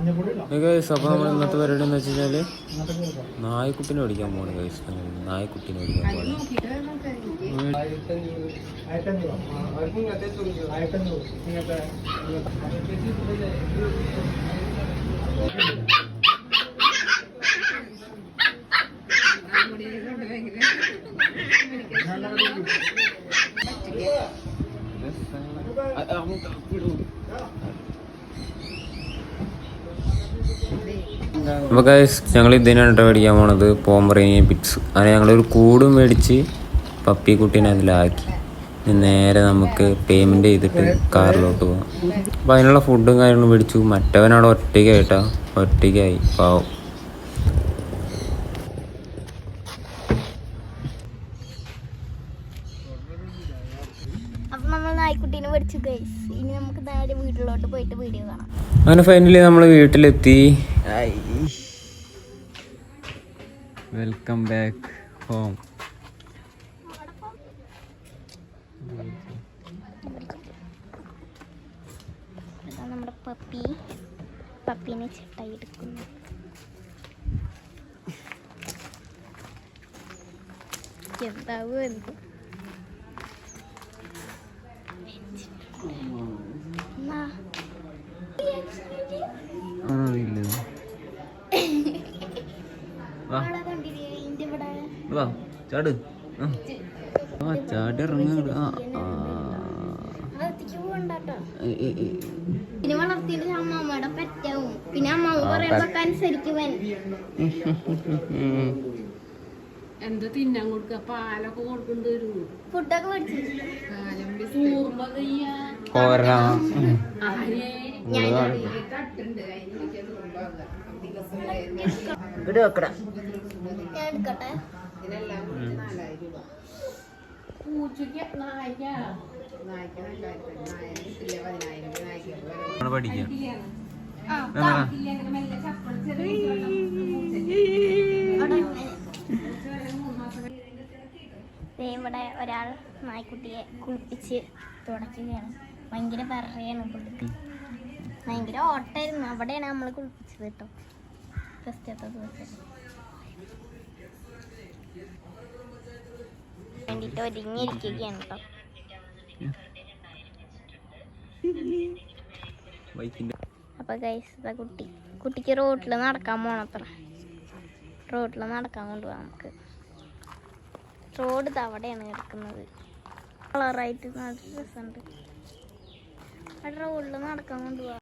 അപ്പോൾ നമ്മൾ ഇന്നത്തെ പരിപാടി എന്ന് വെച്ച് കഴിഞ്ഞാൽ നായ്ക്കുട്ടിനെ മേടിക്കാൻ പോകണം ഗൈസ്. നായ്ക്കുട്ടിനെ മേടിക്കാൻ അപ്പോൾ ഗൈസ് ഞങ്ങൾ ഇതിനാണ് മേടിക്കാൻ പോണത്, പോമറേനിയൻ പിറ്റ്സ്. അങ്ങനെ ഞങ്ങളൊരു കൂടും മേടിച്ച് പപ്പിക്കുട്ടീനെ അതിലാക്കി നേരെ നമുക്ക് പേയ്മെൻറ്റ് ചെയ്തിട്ട് കാറിലോട്ട് പോകാം. അപ്പോൾ അതിനുള്ള ഫുഡും കാര്യങ്ങളും മേടിച്ചു. മറ്റവനവിടെ ഒറ്റയ്ക്കായി പാവം. അങ്ങനെ ഫൈനലി നമ്മൾ വീട്ടിലെത്തി. Welcome back home. നമ്മുടെ പപ്പീനെ ചിട്ടായി എടുക്കുന്നു. എന്താവും എന്ത് ചാട് ചാടിറങ്ങ. പിന്നെ വളർത്തിയിട്ട് അമ്മമ്മയുടെ പറ്റാവും. പിന്നെ അമ്മമ്മ പറയുമ്പോ അനുസരിക്കുവൻ. എന്താ തിന്നാൻ കൊടുക്ക? പാലൊക്കെ കൊടുക്കേണ്ടി വരും. ഫുഡൊക്കെ മേടിച്ചു. ഞാൻ എടുക്കട്ടെ. ഇവിടെ ഒരാൾ നായ്ക്കുട്ടിയെ കുളിപ്പിച്ച് തുടയ്ക്കുകയാണ്. ഭയങ്കര പറയാണ് പുള്ളിക്ക്. ഭയങ്കര ഓട്ടായിരുന്നു. അവിടെയാണ് നമ്മൾ കുളിപ്പിച്ചത് കേട്ടോ, ഫസ്റ്റത്തെ ദിവസം. വേണ്ടിട്ട് ഒരുങ്ങിയിരിക്കുകയാണ് കേട്ടോ. അപ്പൊ ഗൈസ് ഇതാ കുട്ടിക്ക് റോഡിൽ നടക്കാൻ പോണത്ര. റോഡിൽ നടക്കാൻ കൊണ്ടുപോകാം നമുക്ക്. റോഡ് അവിടെയാണ് കിടക്കുന്നത്. കളറായിട്ട് നല്ല രസമുണ്ട്. അവിടെ റോഡിൽ നടക്കാൻ കൊണ്ടുപോകാം.